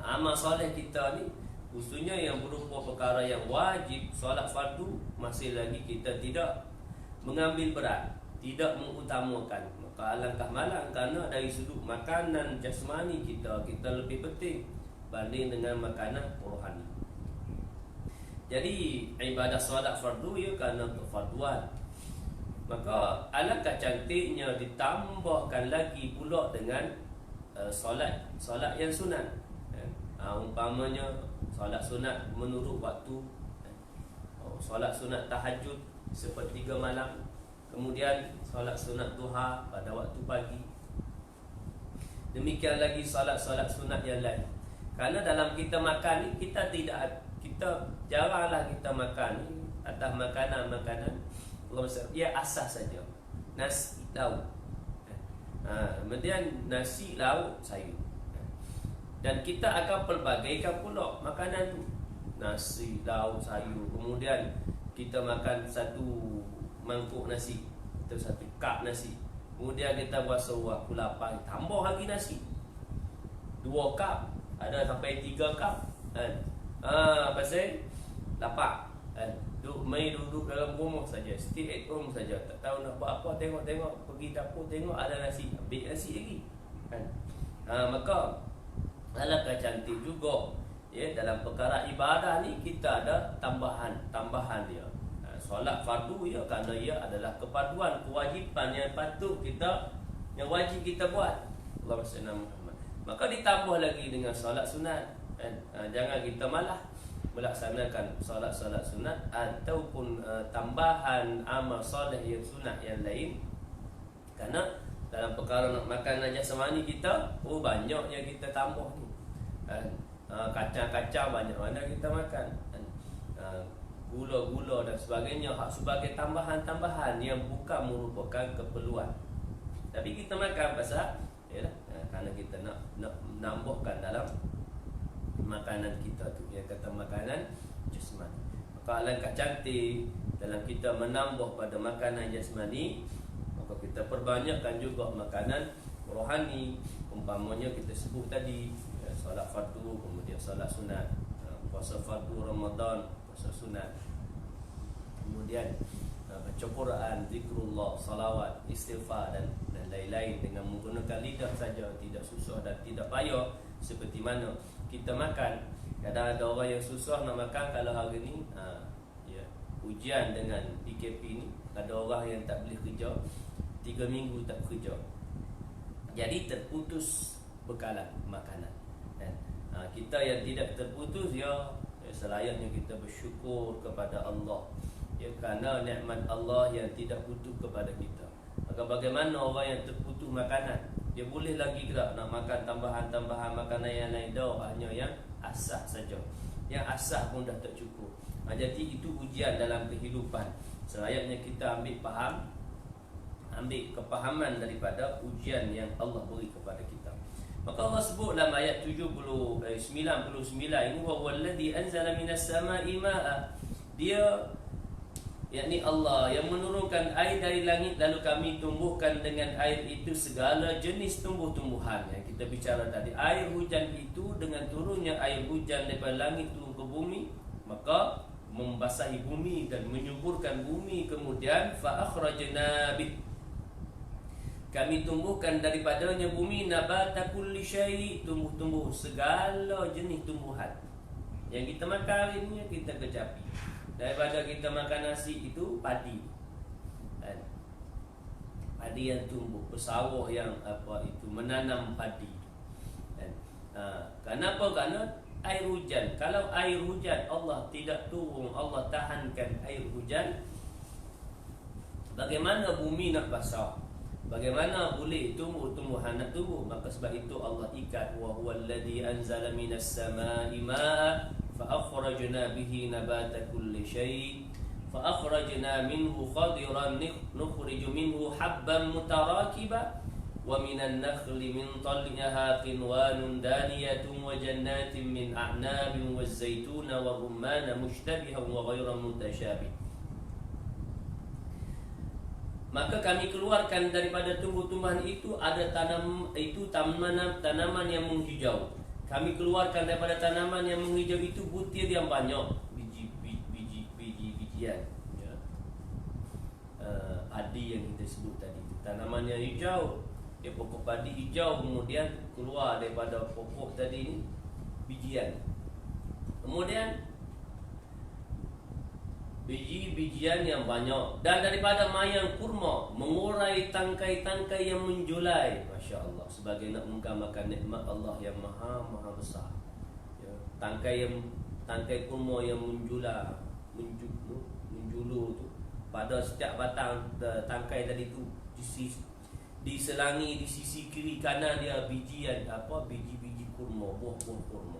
Amal soleh kita ni khususnya yang berupa perkara yang wajib, solat fardu, masih lagi kita tidak mengambil berat, tidak mengutamakan. Maka alangkah malang kerana dari sudut makanan jasmani kita lebih penting banding dengan makanan rohani. Jadi ibadah solat fardu ya kerana kefarduan. Maka alangkah cantiknya ditambahkan lagi pula dengan solat yang sunat. Umpamanya solat sunat menurut waktu, solat sunat tahajud sepertiga malam, kemudian solat sunat duha pada waktu pagi. Demikian lagi solat-solat sunat yang lain. Kerana dalam kita makan ni kita jaranglah kita makan ni atas makanan dia asas saja. Nasi lauk. Kemudian nasi lauk sayur. Dan kita akan pelbagaikan pula makanan tu. Nasi lauk sayur. Kemudian kita makan satu mangkuk nasi atau satu kap nasi. Kemudian kita puasa waktu lapar, tambah lagi nasi 2 kap, ada sampai 3 kap kan. Pasal lapar kan. Duduk dalam rumah saja, stay at home saja, tak tahu nak buat apa, tengok pergi dapur, tengok ada nasi, ambil nasi lagi kan. Maka alangkah cantik juga ya, dalam perkara ibadah ni kita ada tambahan dia. Solat fardu ya, kerana ia adalah kepaduan kewajipan yang patut kita, yang wajib kita buat. Allahumma salli ala Muhammad. Maka ditambah lagi dengan solat sunat kan. Jangan kita malah melaksanakan solat-solat sunat ataupun tambahan amal soleh yang sunat yang lain. Kerana dalam perkara nak makan jasmani kita, banyak yang kita tambah ni kan. Kacang-kacang banyak mana kita makan kan. Gula-gula dan sebagainya sebagai tambahan-tambahan yang bukan merupakan keperluan, tapi kita makan pasal yalah, kerana kita nak menambahkan dalam makanan kita tu, yang kata makanan jasmani. Maka alangkah cantik dalam kita menambah pada makanan jasmani, maka kita perbanyakkan juga makanan rohani. Umpamanya kita sebut tadi solat fardu, kemudian solat sunat, puasa fardu Ramadan, puasa sunat, kemudian baca Quran, zikrullah, salawat, istighfar dan lain-lain dengan menggunakan lidah saja, tidak susah dan tidak payah. Seperti mana kita makan, kadang ada orang yang susah nak makan. Kalau hari ni ujian dengan PKP ni, ada orang yang tak boleh kerja 3 minggu tak kerja, jadi terputus bekalan makanan kan. Kita yang tidak terputus selayaknya kita bersyukur kepada Allah ya, kerana nikmat Allah yang tidak putus kepada kita. Maka bagaimana orang yang terputus makanan, dia boleh lagi tak nak makan tambahan-tambahan makanan yang lain? Hanya yang asas saja. Yang asas pun dah tak cukup. Jadi itu ujian dalam kehidupan. Selayaknya kita ambil kepahaman daripada ujian yang Allah beri kepada kita. Maka Allah sebut dalam ayat 99 ini, wa wallazi anzala minas sama'i ma'a. Dia, yakni Allah yang menurunkan air dari langit, lalu kami tumbuhkan dengan air itu segala jenis tumbuh-tumbuhan. Yang kita bicara tadi, air hujan itu dengan turunnya air hujan daripada langit turun ke bumi, maka membasahi bumi dan menyuburkan bumi. Kemudian fa akhrajna bih, Kami tumbuhkan daripadanya bumi nabata kulli syai', tumbuh-tumbuh segala jenis tumbuhan. Yang kita makan hari ni kita kecapi. Daripada kita makan nasi itu padi. Kan? Padi yang tumbuh, pesawah yang apa itu menanam padi. Kan? Kenapa? Kerana air hujan. Kalau air hujan Allah tidak turun, Allah tahankan air hujan, bagaimana bumi nak basah? Bagaimana boleh tumbuh-tumbuhan nak tumbuh? Maka sebab itu Allah ikat, wa huwallazi anzala minas samaa'i maa'a fa akhrajna bihi nabata kulli syai' fa akhrajna minhu khadiran nukhriju minhu habban mutarakiba wa minan nakhli min tal'iha qinwanun daniyatun wa jannatin min a'nabin waz zaituna wa rumman mushtabihan wa ghayra mutasyabih. Maka kami keluarkan daripada tumbuh-tumbuhan itu ada tanaman yang menghijau. Kami keluarkan daripada tanaman yang menghijau itu butir yang banyak, bijian. Ya. Padi yang kita sebut tadi itu tanaman yang hijau. Dia pokok padi hijau, kemudian keluar daripada pokok tadi ini bijian. Kemudian biji-bijian yang banyak, dan daripada mayang kurma mengurai tangkai-tangkai yang menjulai. Masya Allah, sebagai nak menggambarkan nikmat Allah yang maha besar. Ya, tangkai kurma yang menjulur tu pada setiap batang tangkai tadi tu diselangi di sisi kiri kanan dia biji kurma, buah-buah kurma.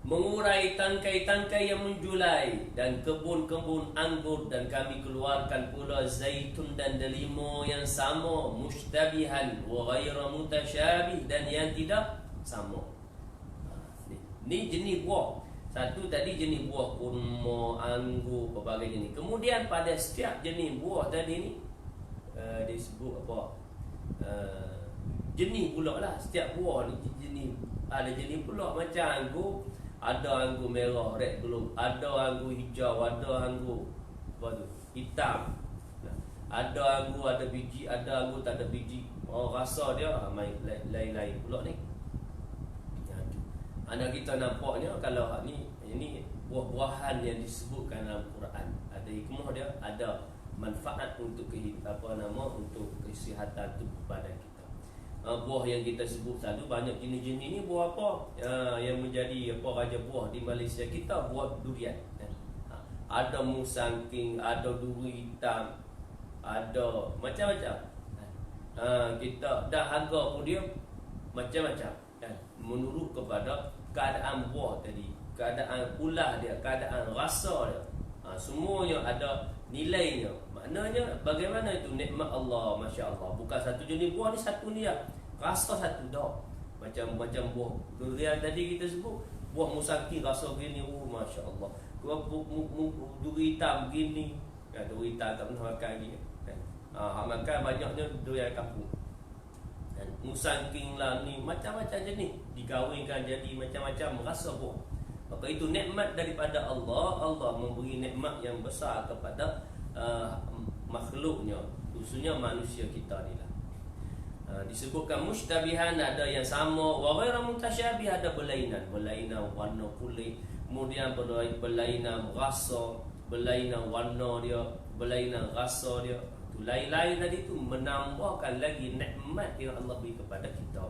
Mengurai tangkai-tangkai yang menjulai, dan kebun-kebun anggur, dan kami keluarkan pula zaitun dan delima yang sama, mushtabihan wa ghaira mutasyabih, dan yang tidak sama. Ni jenis buah. Satu tadi jenis buah kurma, anggur, berbagai jenis. Kemudian pada setiap jenis buah tadi ni disebut apa? Jenis pula lah. Setiap buah ni jenis. Ada jenis pula macam anggur. Ada anggur merah, red belum. Ada anggur hijau, ada anggur hitam. Ada anggur ada biji, ada anggur tak ada biji. Rasa dia lain-lain pula ni. Anda kita nampaknya kalau ini buah-buahan yang disebutkan dalam Quran. Ada hikmah dia, ada manfaat untuk untuk kesihatan tubuh badan kita. Buah yang kita sebut selalu banyak jenis-jenis ni. Buah apa yang menjadi raja buah di Malaysia kita? Buah durian. Ada musangking, ada duri hitam, ada macam-macam. Kita dah harga pun dia macam-macam kan? Menurut kepada keadaan buah tadi, keadaan ulah dia, keadaan rasa dia, semuanya ada nilainya. Maknanya bagaimana itu nikmat Allah, Masya Allah. Bukan satu jenis buah ni, satu ni lah. Rasa satu dah. Macam buah durian tadi kita sebut, buah musangking rasa gini, Masya Allah. Duri hitam begini. Duri hitam tak pernah makan lagi kan? Makan banyaknya durian kampung. Dan musangking lah ni, macam-macam jenis digawinkan jadi macam-macam rasa buah. Maka itu nikmat daripada Allah. Allah memberi nikmat yang besar kepada makhluknya, khususnya manusia kita ni lah. Disebutkan mushtabihan, ada yang sama, wa ghairu mutasyabih, ada berlainan warna kulit, kemudian berlainan rasa, berlainan warna dia, berlainan rasa dia. Itu lain-lain tadi tu menambahkan lagi nikmat yang Allah beri kepada kita.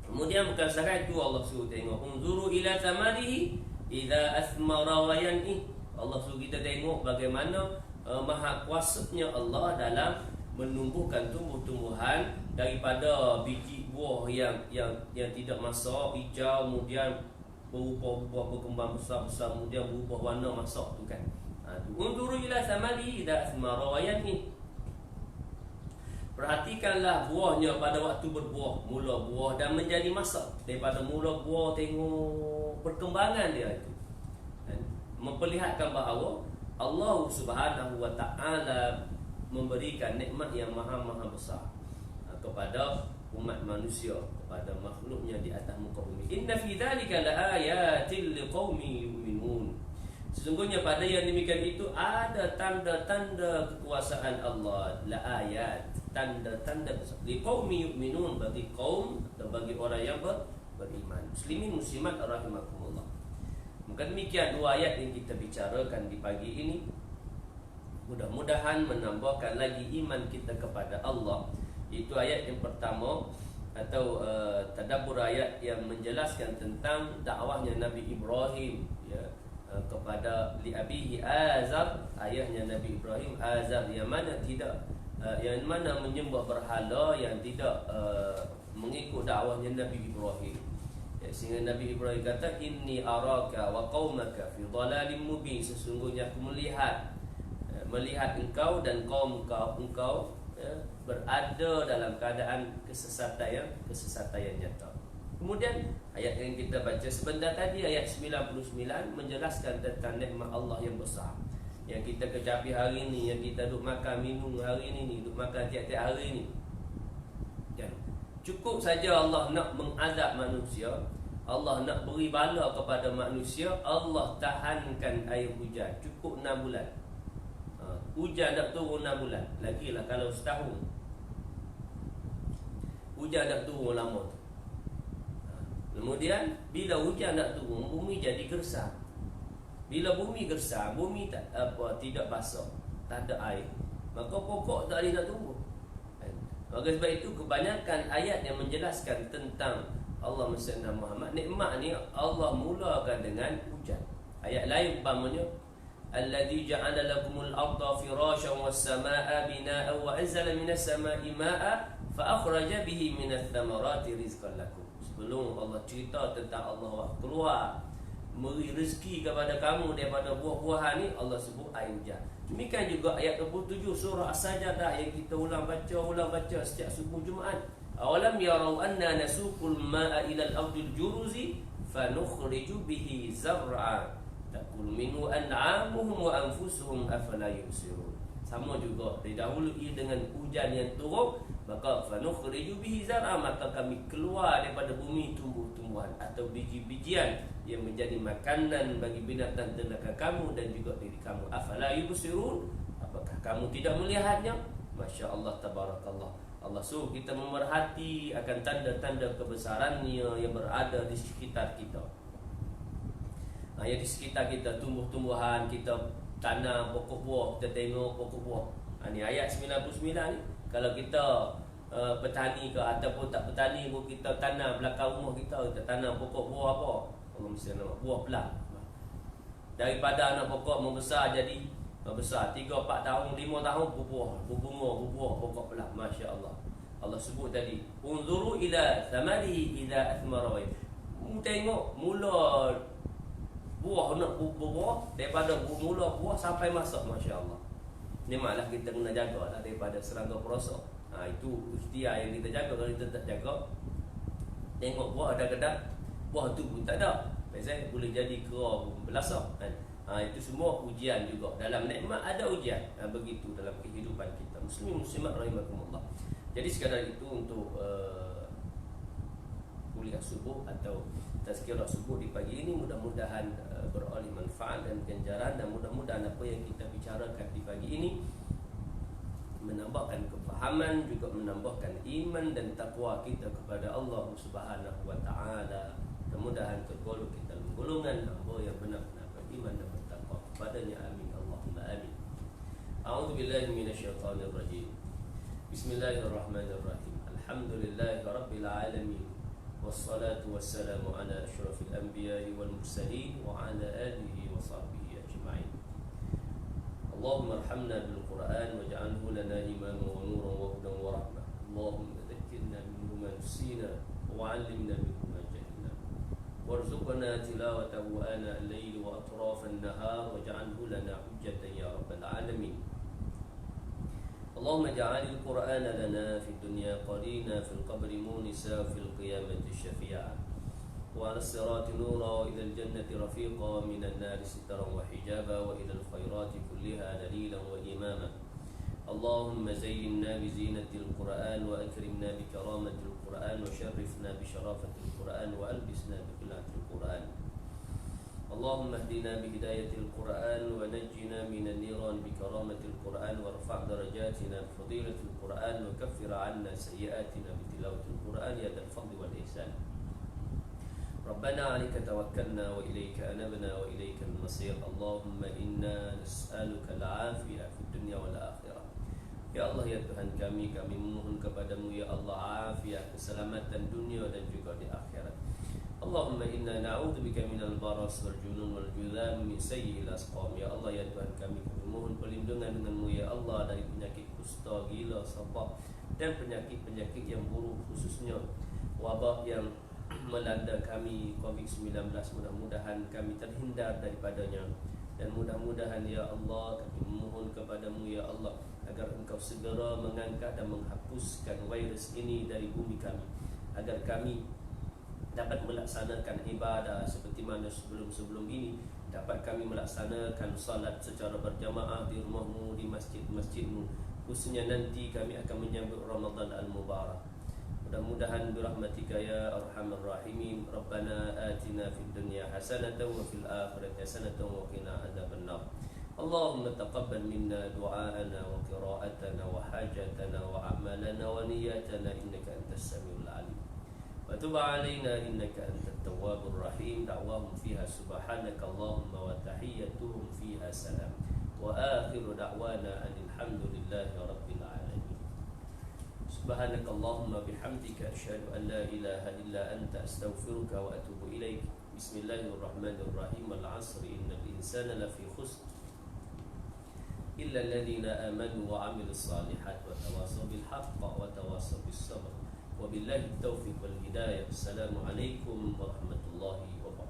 Kemudian bukan setakat itu, Allah suruh tengok, unzuru ila thamarihi idza athmara wa yan'i. Allah suruh kita tengok bagaimana maha kuasanya Allah dalam menumbuhkan tumbuh-tumbuhan daripada biji buah yang tidak masak, hijau, kemudian berubah berkembang besar-besar, kemudian berubah warna masak tu kan. Unzuru ila thamarihi idza athmara wa yan'i. Perhatikanlah buahnya pada waktu berbuah, mula buah dan menjadi masak. Daripada mula buah tengok perkembangan dia itu. Memperlihatkan bahawa Allah Subhanahu wa ta'ala memberikan nikmat yang maha besar kepada umat manusia, kepada makhluknya di atas muka bumi. Inna fi dzalika laayatil liqaumin yu'minun. Sesungguhnya pada yang demikian itu ada tanda-tanda kekuasaan Allah, la ayat, tanda-tanda liqaumi yu'minun, bagi kaum atau bagi orang yang beriman. Muslimin muslimat rahimakumullah. Maka demikian dua ayat yang kita bicarakan di pagi ini. Mudah-mudahan menambahkan lagi iman kita kepada Allah. Itu ayat yang pertama, atau tadabbur ayat yang menjelaskan tentang dakwahnya Nabi Ibrahim, ya, kepada li abihi Azar, ayahnya Nabi Ibrahim Azar, yang mana menyembah berhala, yang tidak mengikut dakwahnya Nabi Ibrahim. Ya, sehingga Nabi Ibrahim kata, inni araka wa qaumaka fi dhalalim mubin, sesungguhnya aku melihat engkau dan kaum engkau, ya, berada dalam keadaan kesesatan yang nyata. Kemudian ayat yang kita baca sebentar tadi, ayat 99, menjelaskan tentang nikmat Allah yang besar yang kita kecapi hari ini, yang kita duk makan minum hari ini, duk makan tiap-tiap hari ini. Dan cukup saja Allah nak mengazab manusia, Allah nak beri bala kepada manusia, Allah tahankan air hujan cukup 6 bulan. Hujan dah turun 6 bulan, lagilah kalau setahun. Hujan dah turun lama tu. Kemudian bila hujan dah turun, bumi jadi gersang. Bila bumi gersang, bumi tidak basah, tak ada air, maka pokok tak boleh nak tumbuh. Maka sebab itu kebanyakan ayat yang menjelaskan tentang Allah Sayyidina Muhammad, nikmat ni Allah mulakan dengan hujan. Ayat lain umpamanya, alladzi ja'ala lakumul arda firasyan was samaa'a binaa'a wa anzala minas samaa'i maa'a fa akhraja bihi minats thamarati rizqan lakum. Sebelum Allah cerita tentang Allah keluar beri rezeki kepada kamu daripada buah-buahan ni, Allah sebut air hujan. Demikian juga ayat 27 surah As-Sajdah yang kita ulang baca setiap subuh Jumaat. Awalam yarau anna nasuqul maa'a ila al-ardil juruzi fanukhriju bihi zar'a takul minhu an'amuhum wa anfusuhum afala yubsirun. Sama juga didahului dengan hujan yang turun, maka fanukhriju bihi zar'a, maka kami keluar daripada bumi tumbuh-tumbuhan atau biji-bijian yang menjadi makanan bagi binatang ternak kamu dan juga diri kamu. Afala yubsirun, apakah kamu tidak melihatnya? Masya-Allah, tabarakallah. Allah suruh kita memerhati akan tanda-tanda kebesarannya yang berada di sekitar kita. Yang di sekitar kita, tumbuh-tumbuhan, kita tanam pokok buah, kita tengok pokok buah. Ini ayat 99 ni. Kalau kita petani ke ataupun tak petani pun, kita tanam belakang rumah kita tanam pokok buah apa? Allah mesti nama buah pelang. Daripada anak pokok membesar jadi besar 3-4 tahun, 5 tahun berbunga pokok pelang. Masya-Allah. Allah sebut tadi, unzuru ila thamarihi idza athmara. Tengok mula buah nak berbuah, daripada mula buah sampai masak. Masya-Allah. Ni malah kita kena jaga lah daripada serangga perosok. Itu ikhtiar yang kita jaga. Kalau kita tak jaga, tengok buah ada kedap, buah tu pun tak ada, biasanya boleh jadi kera belasak kan. Itu semua ujian juga. Dalam nikmat ada ujian. Begitu dalam kehidupan kita. Muslimin muslimat rahimakumullah. Jadi sekadar itu untuk kuliah subuh atau tazkirah subuh di pagi ini, mudah-mudahan beroleh manfaat dan ganjaran, dan mudah-mudahan apa yang kita bicarakan di pagi ini menambahkan kefahaman, juga menambahkan iman dan takwa kita kepada Allah Subhanahu wa taala. Kemudahan tergolong kita dalam golongan hamba yang benar-benar beriman dan bertakwa kepadanya. Amin Allahumma amin. A'udzubillahi minasyaitonir rajim. Bismillahirrahmanirrahim. Alhamdulillahirabbil alamin. Wassalatu wassalamu ala asyrafil anbiya'i wal mursalin wa ala alihi wa sahbihi ajma'in. Allahumma arhamna bil Qur'an waj'alhu lana imaman wa nuran wa hudan wa rahmah. Allahumma dhakkirna minhu ma nasina wa 'allimna minhu ma jahilna. Warzuqna tilawatahu ana al-layli wa atrafan nahar waj'alhu lana hujjatan ya rabbal alamin. اللهم اجعل القرآن لنا في الدنيا قرينا، في القبر مونسا، في القيامة شفيعا، وعلى الصراط نورا، وإلى الجنة رفيقا، من النار سترا وحجابا، وإلى الخيرات كلها دليلا وإماما. اللهم زينا بزينة القرآن، وأكرمنا بكرامة القرآن، وشرفنا بشرافة القرآن، وألبسنا بقلعة القرآن. اللهم اهدنا بهداية القرآن ونجنا من النيران بكرامة القرآن وارفع درجاتنا بفضيلة القرآن وكفر عنا سيئاتنا بتلاوة القرآن يا ذا الفضل والإحسان. ربنا عليك توكلنا وإليك أنبنا وإليك المصير. اللهم إنا نسألك العافية في الدنيا والآخرة. Ya Allah, ya Tuhan kami memohon kepadamu ya Allah afiat, keselamatan dunia dan juga di akhirat. Allahumma inna na'udzubika minal baras wal junun wal judham min sayyi'il asqam. Ya Allah, ya Tuhan kami memohon perlindungan denganmu ya Allah dari penyakit kusta, gila, sabak dan penyakit-penyakit yang buruk, khususnya wabak yang melanda kami COVID-19. Mudah-mudahan kami terhindar daripadanya. Dan mudah-mudahan ya Allah kami memohon kepadamu ya Allah agar engkau segera mengangkat dan menghapuskan virus ini dari bumi kami, agar kami dapat melaksanakan ibadah seperti mana sebelum-sebelum ini, dapat kami melaksanakan salat secara berjamaah di rumahmu, di masjid-masjidmu, khususnya nanti kami akan menyambut Ramadan al-Mubarak. Mudah-mudahan birahmatika ya arhamar rahimin. Rabbana atina fid dunya hasanatan wa fil akhirati hasanatan wa qina adzabannar. Allahumma taqabbal minna du'aana wa qira'atana wa hajatana wa a'malana wa niyyatana innaka antas samiul alim. Wa tub 'alaina innaka antat tawwabur rahim. Da'wahum fiha subhanaka Allahumma wa tahiyyatuhum fiha salam. Wa akhiru da'wana alhamdulillahi rabbil alamin. Subhanaka Allahumma bihamdika asyhadu an la ilaha illa anta astaghfiruka wa atubu ilaik. Bismillahirrahmanirrahim. Wal 'asri innal insana lafi khusr illa alladhina amanu wa 'amilus salihat wa tawassaw bil haqq wa tawassaw bis sabr. Wabillahi taufiq wal hidayah. Assalamu alaikum warahmatullahi wabarakatuh.